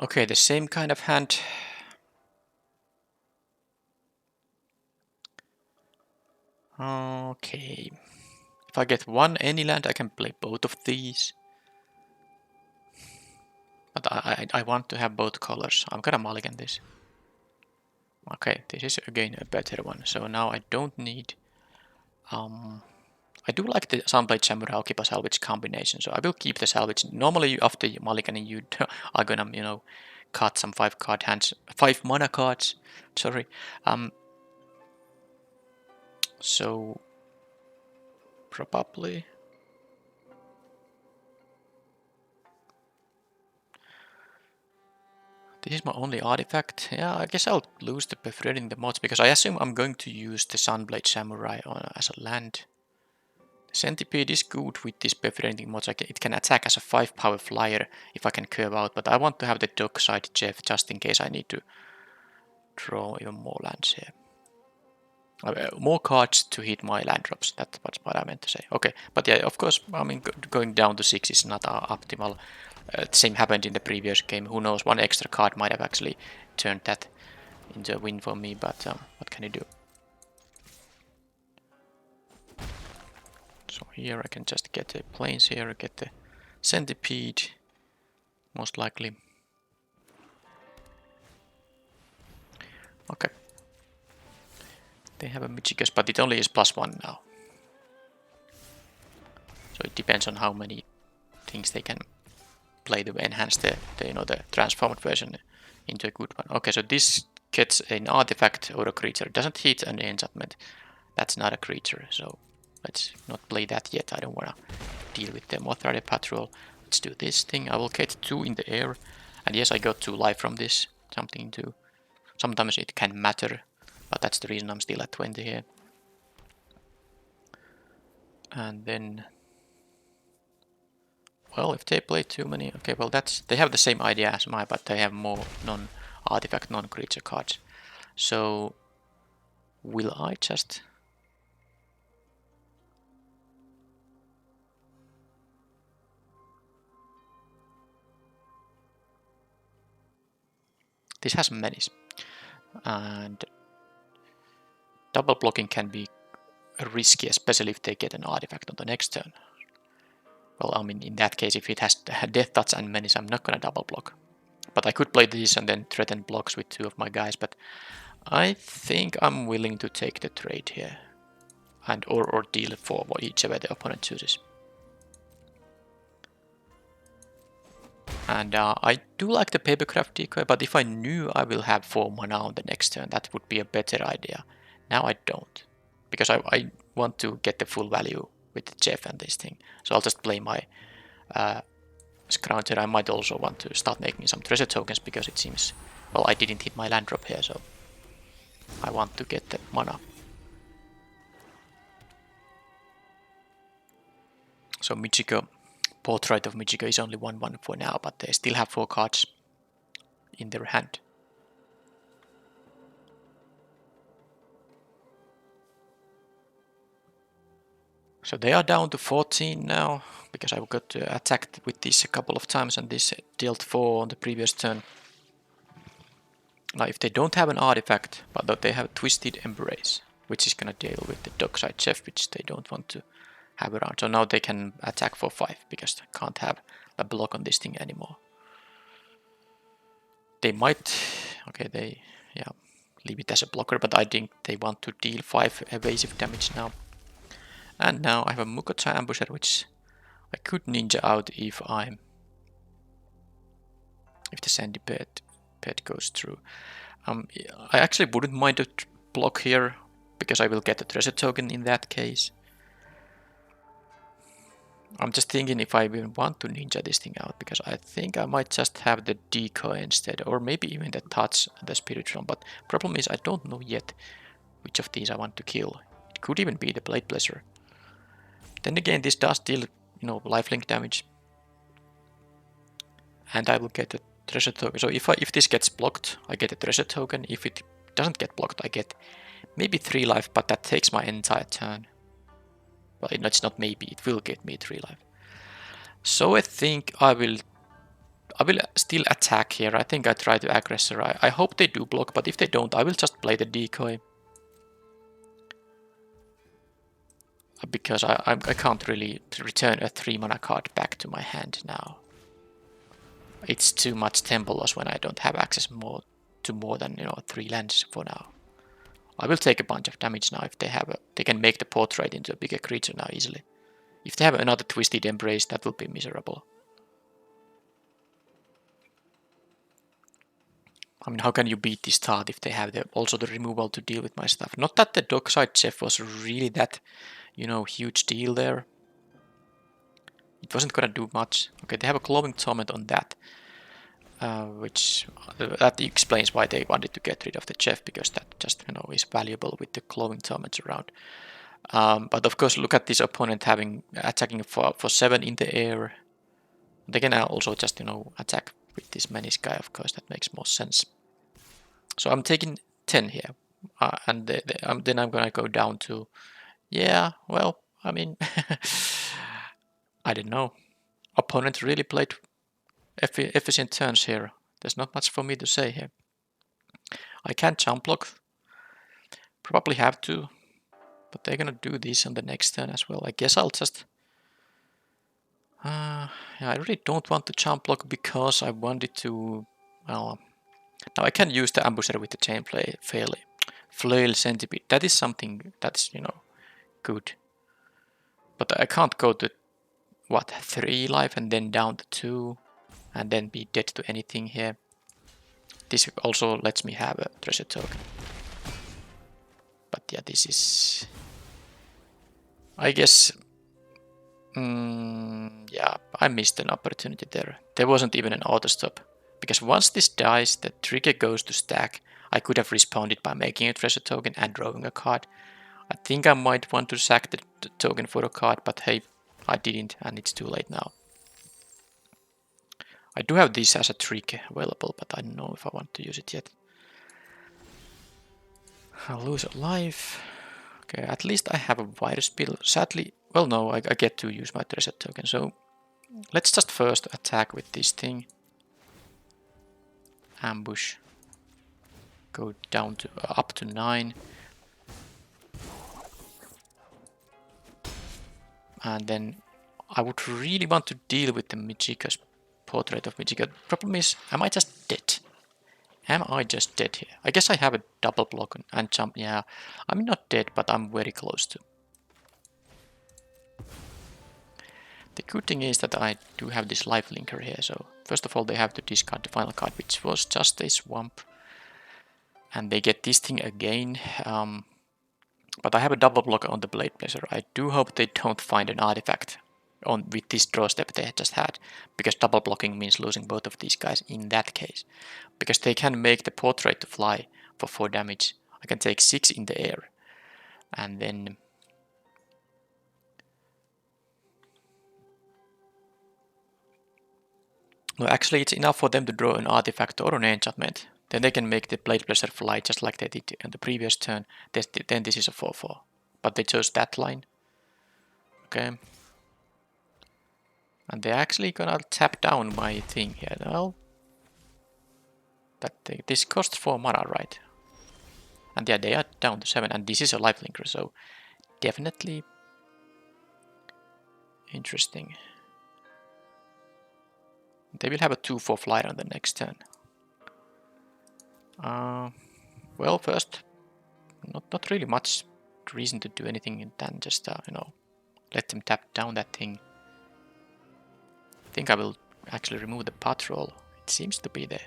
Okay, the same kind of hand. Okay. If I get any land, I can play both of these. But I want to have both colors. I'm gonna mulligan this. Okay, this is again a better one. So now I don't need... I do like the Sunblade Samurai Okipa Salvage combination, so I will keep the salvage. Normally after mulliganing you are gonna, cut some 5 mana cards, sorry. So probably this is my only artifact. Yeah, I guess I'll lose the befriending the mods because I assume I'm going to use the Sunblade Samurai as a land. The Centipede is good with this befriending mods. It can attack as a 5-power flyer if I can curve out, but I want to have the Dockside Jeff just in case I need to draw even more lands here. More cards to hit my land drops. That's what I meant to say. Okay, but yeah, of course, I mean, going down to 6 is not optimal. The same happened in the previous game. Who knows, one extra card might have actually turned that into a win for me, but what can you do? So here I can just get the planes here, get the Centipede, most likely. Okay. They have a Michigas, but it only is +1 now. So it depends on how many things they can play to enhance the transformed version into a good one. Okay, so this gets an artifact or a creature. It doesn't hit an enchantment. That's not a creature, so let's not play that yet. I don't want to deal with the Moth Rider Patrol. Let's do this thing. I will get 2 in the air. And yes, I got 2 life from this. Sometimes it can matter. But that's the reason I'm still at 20 here. And then, well, if they play too many, okay, well they have the same idea as mine, but they have more non-artifact, non-creature cards. So, will I just... This has menace, and double blocking can be risky, especially if they get an artifact on the next turn. Well, I mean, in that case, if it has Death Touch and menace, I'm not gonna double block. But I could play this and then threaten blocks with 2 of my guys, but I think I'm willing to take the trade here. And or deal 4, whichever the opponent chooses. And I do like the Papercraft decoy, but if I knew I will have 4 mana on the next turn, that would be a better idea. Now I don't, because I want to get the full value with the Jeff and this thing. So I'll just play my Scrounger. I might also want to start making some treasure tokens, because it seems, well, I didn't hit my land drop here, so I want to get the mana. So Michiko, Portrait of Michiko is only 1/1 for now, but they still have 4 cards in their hand. So they are down to 14 now, because I got attacked with this a couple of times and this dealt 4 on the previous turn. Now if they don't have an artifact, but they have Twisted Embrace, which is gonna deal with the Dockside Chef, which they don't want to have around. So now they can attack for 5, because they can't have a block on this thing anymore. They might, okay, they, yeah, leave it as a blocker, but I think they want to deal 5 evasive damage now. And now I have a Mukocha Ambusher, which I could ninja out if the Sandy pet goes through. I actually wouldn't mind a block here, because I will get a treasure token in that case. I'm just thinking if I even want to ninja this thing out, because I think I might just have the decoy instead, or maybe even the touch and the spirit realm. But problem is I don't know yet which of these I want to kill. It could even be the Blade Pleasure. Then again, this does deal, you know, lifelink damage, and I will get a treasure token. So if this gets blocked, I get a treasure token. If it doesn't get blocked, I get maybe 3 life, but that takes my entire turn. Well, it's not maybe, it will get me 3 life. So I think I will still attack here. I think I try to aggressor. I hope they do block, but if they don't, I will just play the decoy. Because I can't really return a 3 mana card back to my hand now. It's too much tempo loss when I don't have access to more than, you know, 3 lands for now. I will take a bunch of damage now if they can make the Portrait into a bigger creature now easily. If they have another Twisted Embrace, that will be miserable. I mean, how can you beat this start if they have also the removal to deal with my stuff? Not that the Dockside Chef was really that, you know, huge deal there. It wasn't gonna do much. Okay, they have a Glowing Torment on that, which that explains why they wanted to get rid of the Chef, because that just, you know, is valuable with the Glowing Torments around. But of course, look at this opponent attacking for 7 in the air. They can also just, you know, attack with this Menace guy. Of course, that makes more sense. So I'm taking 10 here, and then I'm gonna go down to, yeah, well, I mean, I don't know. Opponent really played efficient turns here. There's not much for me to say here. I can jump block, probably have to, but they're gonna do this on the next turn as well. I guess I'll just, yeah, I really don't want to jump block because I wanted to, well, now I can use the ambusher with the chain flail centipede. That is something that's, you know, good. But I can't go to, what, 3 life and then down to 2 and then be dead to anything here. This also lets me have a treasure token. But yeah, this is, I guess, yeah, I missed an opportunity there. There wasn't even an auto stop, because once this dies, the trigger goes to stack. I could have responded by making a treasure token and drawing a card. I think I might want to sack the token for a card, but hey, I didn't, and it's too late now. I do have this as a trick available, but I don't know if I want to use it yet. I'll lose a life. Okay, at least I have a virus pill. Sadly, well no, I get to use my treasure token, so let's just first attack with this thing. Ambush. Go down to up to 9. And then I would really want to deal with the Mijika's portrait of Mijika. Problem is, am I just dead? Am I just dead here? I guess I have a double block and jump. Yeah, I'm not dead, but I'm very close to. The good thing is that I do have this life linker here, so first of all they have to discard the final card, which was just a swamp. And they get this thing again. But I have a double block on the Blade Blazer. I do hope they don't find an artifact with this draw step they just had, because double blocking means losing both of these guys in that case. Because they can make the portrait to fly for 4 damage. I can take 6 in the air. And then... no, actually it's enough for them to draw an artifact or an enchantment. Then they can make the Blade Blazer fly just like they did in the previous turn. Then this is a 4-4. But they chose that line. Okay. And they're actually gonna tap down my thing here. Well, this costs 4 mana, right? And yeah, they are down to 7, and this is a life linker, so definitely interesting. They will have a 2-4 flyer on the next turn. Well, first, not really much reason to do anything than just you know, let them tap down that thing. I think I will actually remove the patrol. It seems to be the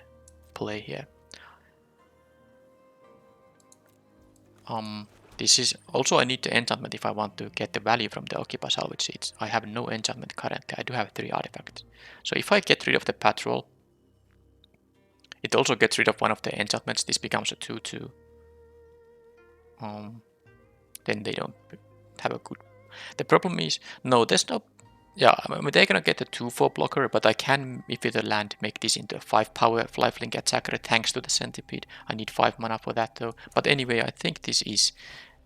play here. This is also, I need the enchantment if I want to get the value from the Occupy Salvage Seeds. I have no enchantment currently. I do have 3 artifacts. So if I get rid of the patrol, it also gets rid of one of the enchantments. This becomes a 2-2. Then they don't have a good... The problem is, no, there's no... Yeah, I mean, they're gonna get a 2-4 blocker, but I can, if it's a land, make this into a 5-power lifelink attacker thanks to the centipede. I need 5 mana for that though. But anyway, I think this is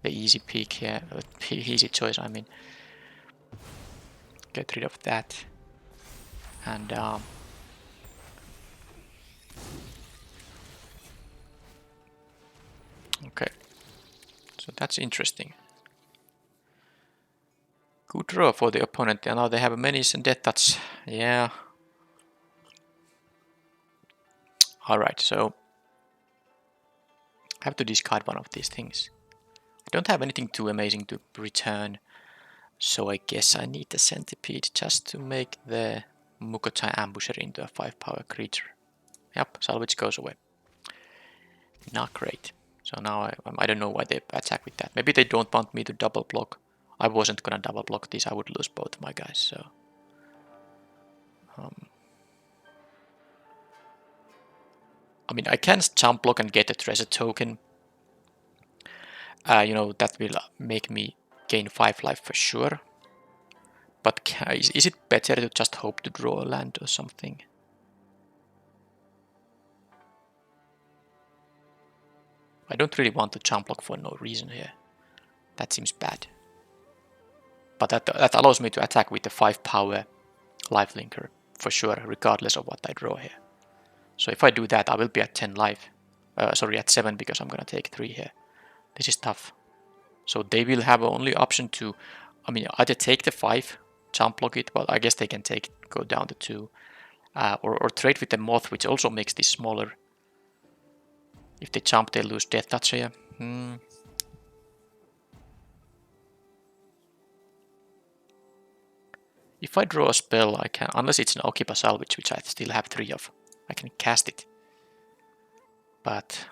the easy pick here, easy choice, I mean. Get rid of that. And okay, so that's interesting. Good draw for the opponent. And now they have a menace and death touch. Yeah. Alright, so I have to discard one of these things. I don't have anything too amazing to return, so I guess I need the centipede just to make the Mukotai Ambusher into a 5-power creature. Yep, salvage goes away. Not great. So now I don't know why they attack with that. Maybe they don't want me to double block. I wasn't gonna double block this, I would lose both my guys, so... I mean, I can jump block and get a treasure token. You know, that will make me gain 5 life for sure. But is it better to just hope to draw a land or something? I don't really want to jump block for no reason here. That seems bad. But that allows me to attack with the 5-power lifelinker for sure, regardless of what I draw here. So if I do that, I will be at 10 life. Sorry, at 7 because I'm gonna take 3 here. This is tough. So they will have only option to, I mean, either take the 5, jump block it, but I guess they can go down to 2. Or trade with the moth, which also makes this smaller. If they jump, they lose death touch here. If I draw a spell, I can, unless it's an Occupy Salvage, which I still have 3 of, I can cast it. But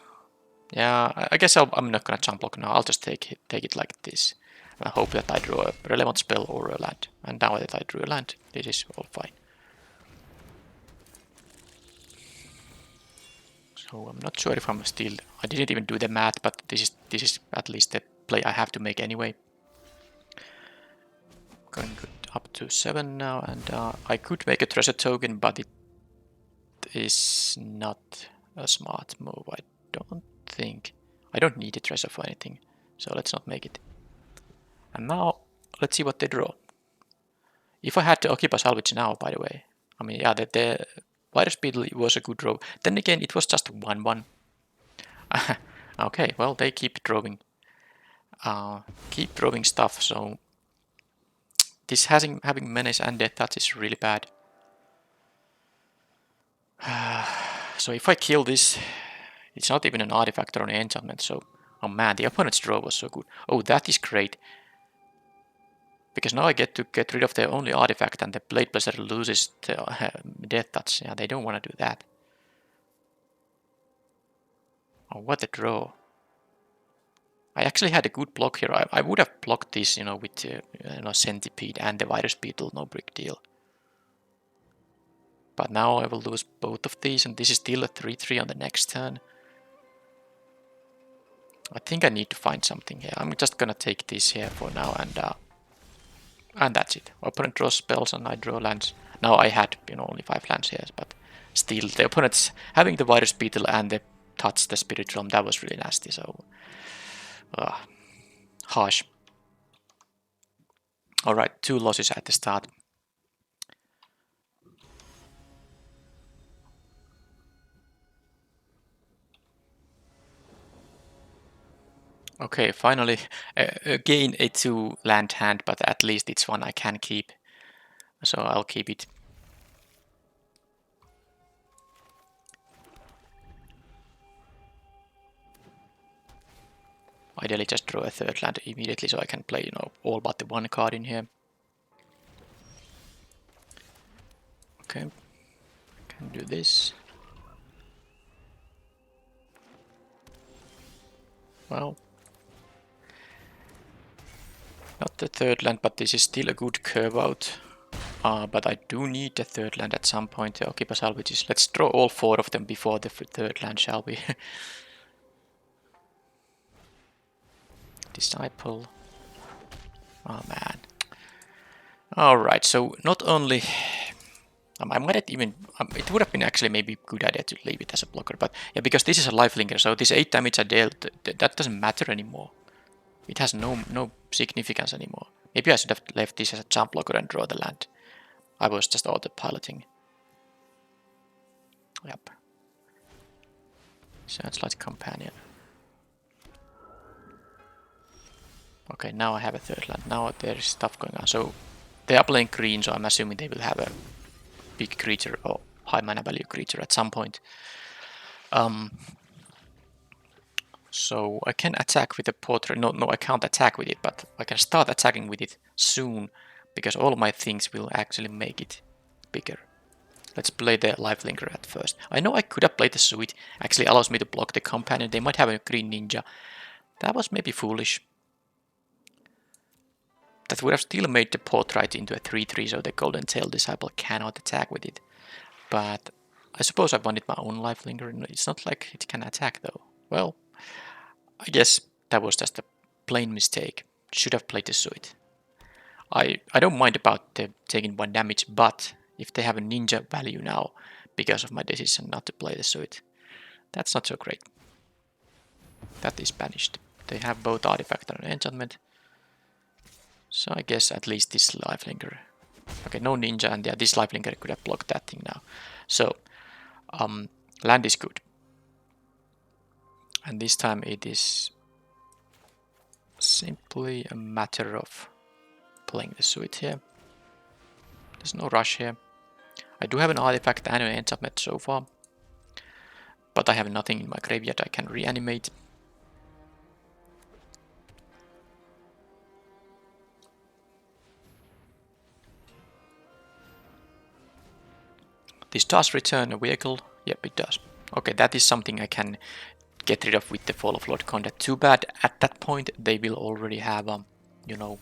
yeah, I guess I'm not gonna jump block now. I'll just take it like this. And I hope that I draw a relevant spell or a land. And now that I drew a land, this is all fine. So I'm not sure if I'm still... I didn't even do the math, but this is at least the play I have to make anyway. Going good up to 7 now, and I could make a treasure token, but it is not a smart move, I don't think. I don't need a treasure for anything, so let's not make it. And now, let's see what they draw. If I had to occupy salvage now, by the way, I mean, yeah, the virus beetle was a good draw. Then again, it was just 1-1. Okay, well, they keep drawing stuff, so this having menace and death touch is really bad. So if I kill this, it's not even an artifact or an enchantment, so... Oh man, the opponent's draw was so good. Oh, that is great. Because now I get to get rid of the only artifact and the Blade Blazer loses the death touch. Yeah, they don't want to do that. Oh, what a draw. I actually had a good block here. I would have blocked this, you know, with Centipede and the Virus Beetle, no big deal. But now I will lose both of these, and this is still a 3-3 on the next turn. I think I need to find something here. I'm just gonna take this here for now, and that's it. Opponent draws spells and I draw lands. Now I had, you know, only 5 lands here, but still the opponent's having the Virus Beetle and the touch the Spirit Realm, that was really nasty, so harsh. Alright, 2 losses at the start. Okay, finally, again a 2 land hand, but at least it's one I can keep. So I'll keep it. Ideally just draw a 3rd land immediately so I can play, you know, all but the 1 card in here. Okay, can do this. Well, not the 3rd land, but this is still a good curve out. But I do need the 3rd land at some point. Okay, salvages. Let's draw all 4 of them before the 3rd land, shall we? Disciple. Oh man. Alright, so not only... I might have even... it would have been actually maybe a good idea to leave it as a blocker, but yeah, because this is a lifelinker, so this 8 damage I dealt, that doesn't matter anymore. It has no significance anymore. Maybe I should have left this as a jump blocker and draw the land. I was just autopiloting. Yep. Searchlight Companion. Okay, now I have a 3rd land. Now there is stuff going on. So they are playing green, so I'm assuming they will have a big creature or high mana value creature at some point. So I can attack with the portrait. No, I can't attack with it, but I can start attacking with it soon because all my things will actually make it bigger. Let's play the lifelinker at first. I know I could have played the suit. Actually allows me to block the companion. They might have a green ninja. That was maybe foolish. That would have still made the portrait into a 3-3, so the Golden Tail Disciple cannot attack with it. But I suppose I wanted my own lifelinker. It's not like it can attack though. Well, I guess that was just a plain mistake. Should have played the suit. I don't mind about taking 1 damage, but if they have a ninja value now because of my decision not to play the suit, that's not so great. That is banished. They have both artifact and enchantment. So I guess at least this lifelinker. Okay, no ninja, and yeah, this lifelinker could have blocked that thing now. So, land is good. And this time it is simply a matter of playing the suit here. There's no rush here. I do have an artifact and an enchantment so far, but I have nothing in my graveyard I can reanimate. This does return a vehicle. Yep, it does. Okay, that is something I can get rid of with the Fall of Lord Conrad. Too bad at that point they will already have, you know,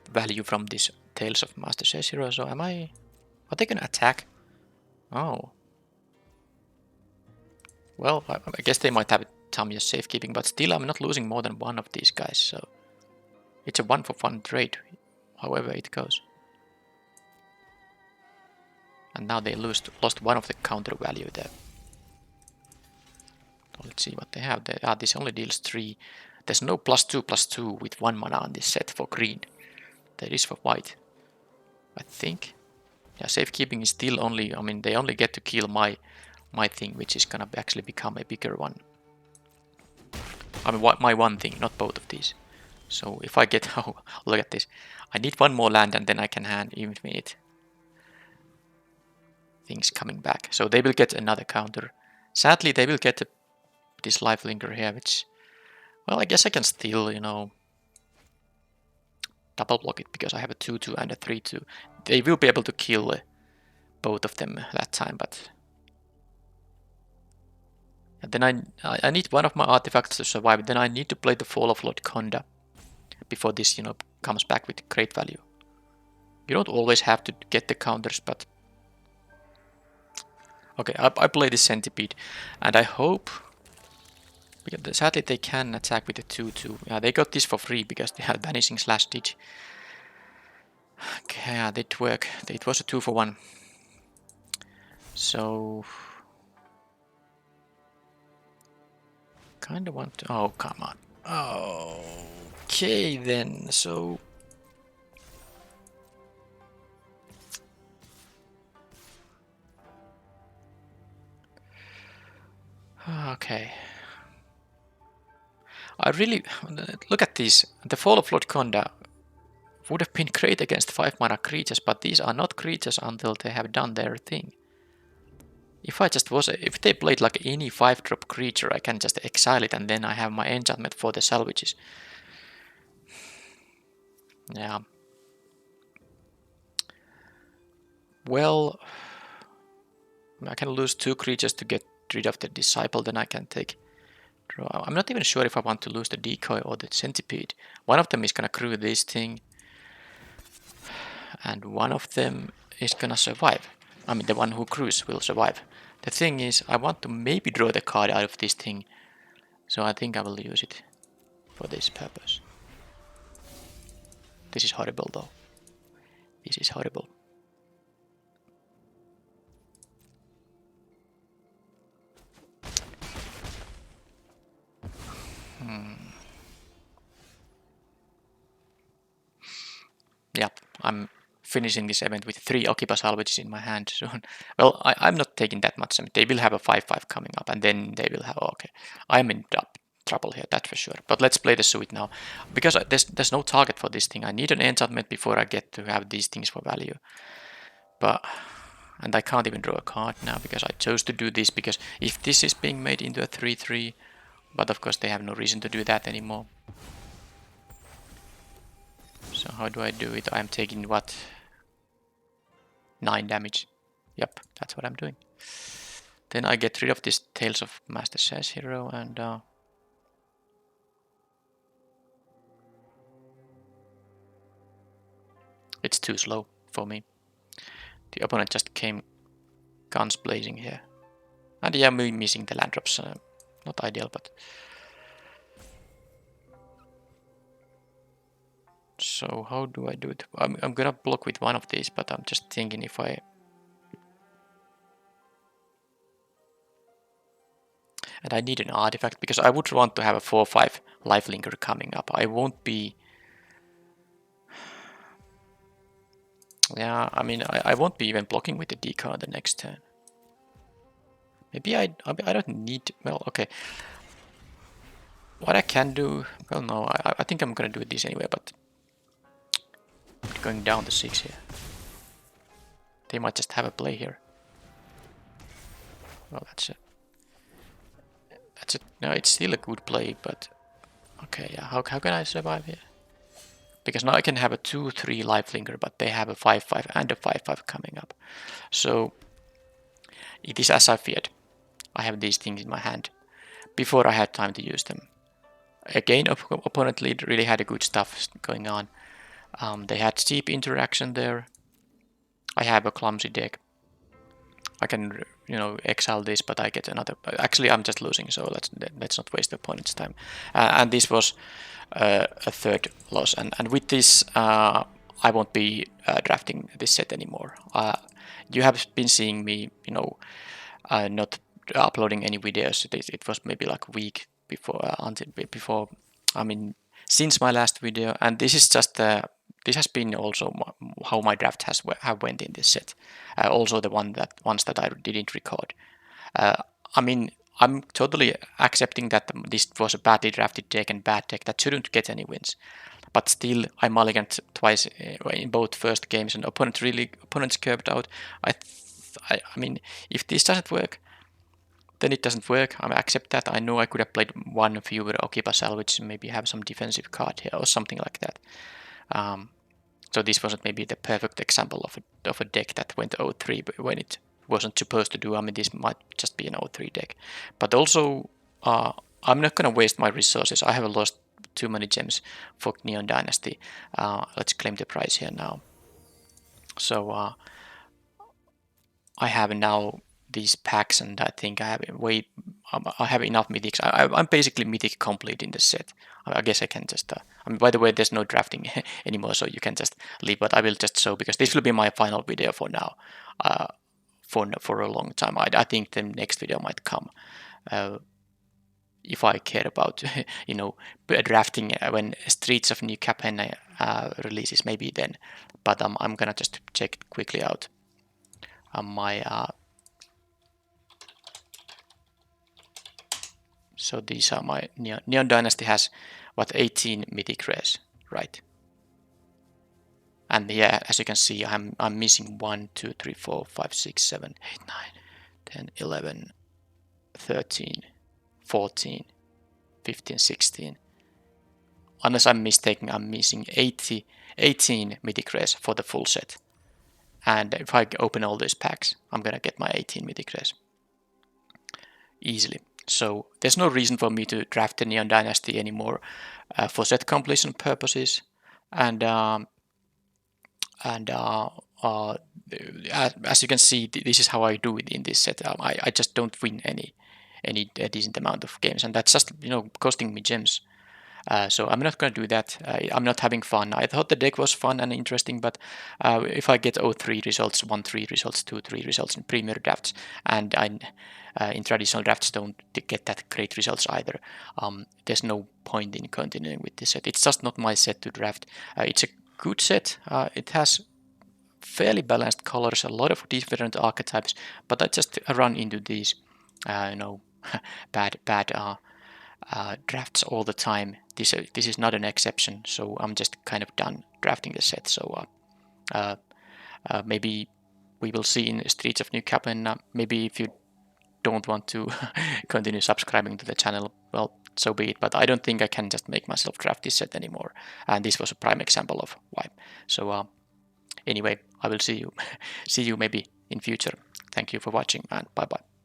value from this Tales of Master Cesiro. So am I... Are they gonna attack? Oh. Well, I guess they might have Tamiya's safekeeping, but still I'm not losing more than one of these guys, so it's a 1-for-1 trade, however it goes. And now they lost one of the counter value there. Let's see what they have there. This only deals 3. There's no +2/+2 with 1 mana on this set for green. There is for white, I think. Yeah, safekeeping is still only, I mean, they only get to kill my thing, which is gonna actually become a bigger one. I mean, my one thing, not both of these. So if I get, oh, look at this. I need one more land and then I can hand infinite things coming back. So they will get another counter. Sadly, they will get this lifelinker here, which, well, I guess I can still, you know, double block it because I have a 2/2 and a 3/2. They will be able to kill both of them that time, but and then I need one of my artifacts to survive. Then I need to play the Fall of Lord Konda before this, you know, comes back with great value. You don't always have to get the counters, but okay, I play the Centipede, and I hope, because sadly they can attack with the 2/2. Yeah, they got this for free because they had Vanishing Slash Stitch. Okay, yeah, that did work. It was a 2-for-1. So kinda want to, oh come on. Okay then, so okay. I really look at these. The Fall of Lord Konda would have been great against 5 mana creatures, but these are not creatures until they have done their thing. If if they played like any 5-drop creature, I can just exile it and then I have my enchantment for the salvages. Yeah. Well, I can lose 2 creatures to get rid of the Disciple, then I can take draw. I'm not even sure if I want to lose the Decoy or the Centipede. One of them is gonna crew this thing, and one of them is gonna survive. I mean, the one who crews will survive. The thing is, I want to maybe draw the card out of this thing, so I think I will use it for this purpose. This is horrible though. This is horrible. Yeah, I'm finishing this event with 3 Okipa salvages in my hand soon. Well, I'm not taking that much. I mean, they will have a 5/5 coming up, and then they will have, okay, I'm in trouble here, that's for sure. But let's play the suit now, because there's no target for this thing. I need an enchantment before I get to have these things for value. And I can't even draw a card now because I chose to do this, because if this is being made into a 3/3, but of course they have no reason to do that anymore. So how do I do it? I'm taking what? 9 damage. Yep, that's what I'm doing. Then I get rid of this Tales of Master Sash hero, and it's too slow for me. The opponent just came guns blazing here. And yeah, me missing the land drops. Not ideal, but... So how do I do it? I'm gonna block with one of these, but I'm just thinking if I... And I need an artifact, because I would want to have a 4/5 lifelinker coming up. I won't be... Yeah, I mean, I won't be even blocking with the D card the next turn. Maybe I don't need... Well, okay. What I can do... Well, no, I think I'm gonna do this anyway, but... Going down to 6 here. They might just have a play here. Well, that's it. That's it. No, it's still a good play, but... Okay, yeah, how can I survive here? Because now I can have a 2/3 lifelinker, but they have a 5/5 and a 5/5 coming up. So... It is as I feared. I have these things in my hand before I had time to use them. Again, opponent lead really had a good stuff going on. They had steep interaction there. I have a clumsy deck. I can exile this, but I get another. Actually, I'm just losing, so let's not waste the opponent's time. And this was a third loss. And with this, I won't be drafting this set anymore. You have been seeing me, not uploading any videos. It was maybe like a week before. I mean, since my last video, and this is just this has been also how my draft have went in this set. Also the ones that I didn't record. I mean, I'm totally accepting that this was a badly drafted deck and bad deck that shouldn't get any wins. But still, I mulliganed twice in both first games, and opponents curved out. I mean, if this doesn't work, then it doesn't work. I accept that. I know I could have played one fewer Okiba Salvage, maybe have some defensive card here or something like that. So this wasn't maybe the perfect example of a deck that went 0-3 when it wasn't supposed to do. I mean, this might just be an 0-3 deck. But also, I'm not going to waste my resources. I have lost too many gems for Neon Dynasty. Let's claim the prize here now. So I have now these packs, and I think I have enough mythics. I'm basically mythic complete in the set. I guess I can just. I mean, by the way, there's no drafting anymore, so you can just leave. But I will just show because this will be my final video for now. For a long time. I think the next video might come. If I care about drafting when Streets of New Capenna releases, maybe then. But I'm gonna just check quickly out my. So these are my Neon Dynasty has what 18 mythic rares, right? And yeah, as you can see, I'm missing 1, 2, 3, 4, 5, 6, 7, 8, 9, 10, 11, 13, 14, 15, 16. Unless I'm mistaken, I'm missing 18 mythic rares for the full set. And if I open all these packs, I'm gonna get my 18 mythic rares easily. So there's no reason for me to draft the Neon Dynasty anymore for set completion purposes. And as you can see, this is how I do it in this set. I just don't win any decent amount of games, and that's just costing me gems. So I'm not going to do that. I'm not having fun. I thought the deck was fun and interesting, but if I get 0-3 results, 1-3 results, 2-3 results in premier drafts, and in traditional drafts don't get that great results either, there's no point in continuing with this set. It's just not my set to draft. It's a good set. It has fairly balanced colors, a lot of different archetypes, but I just run into these, bad drafts all the time. This is not an exception, so I'm just kind of done drafting the set. So maybe we will see in Streets of New Capenna. Maybe if you don't want to continue subscribing to the channel, well, so be it. But I don't think I can just make myself draft this set anymore. And this was a prime example of why. So anyway, I will see you maybe in future. Thank you for watching, and bye bye.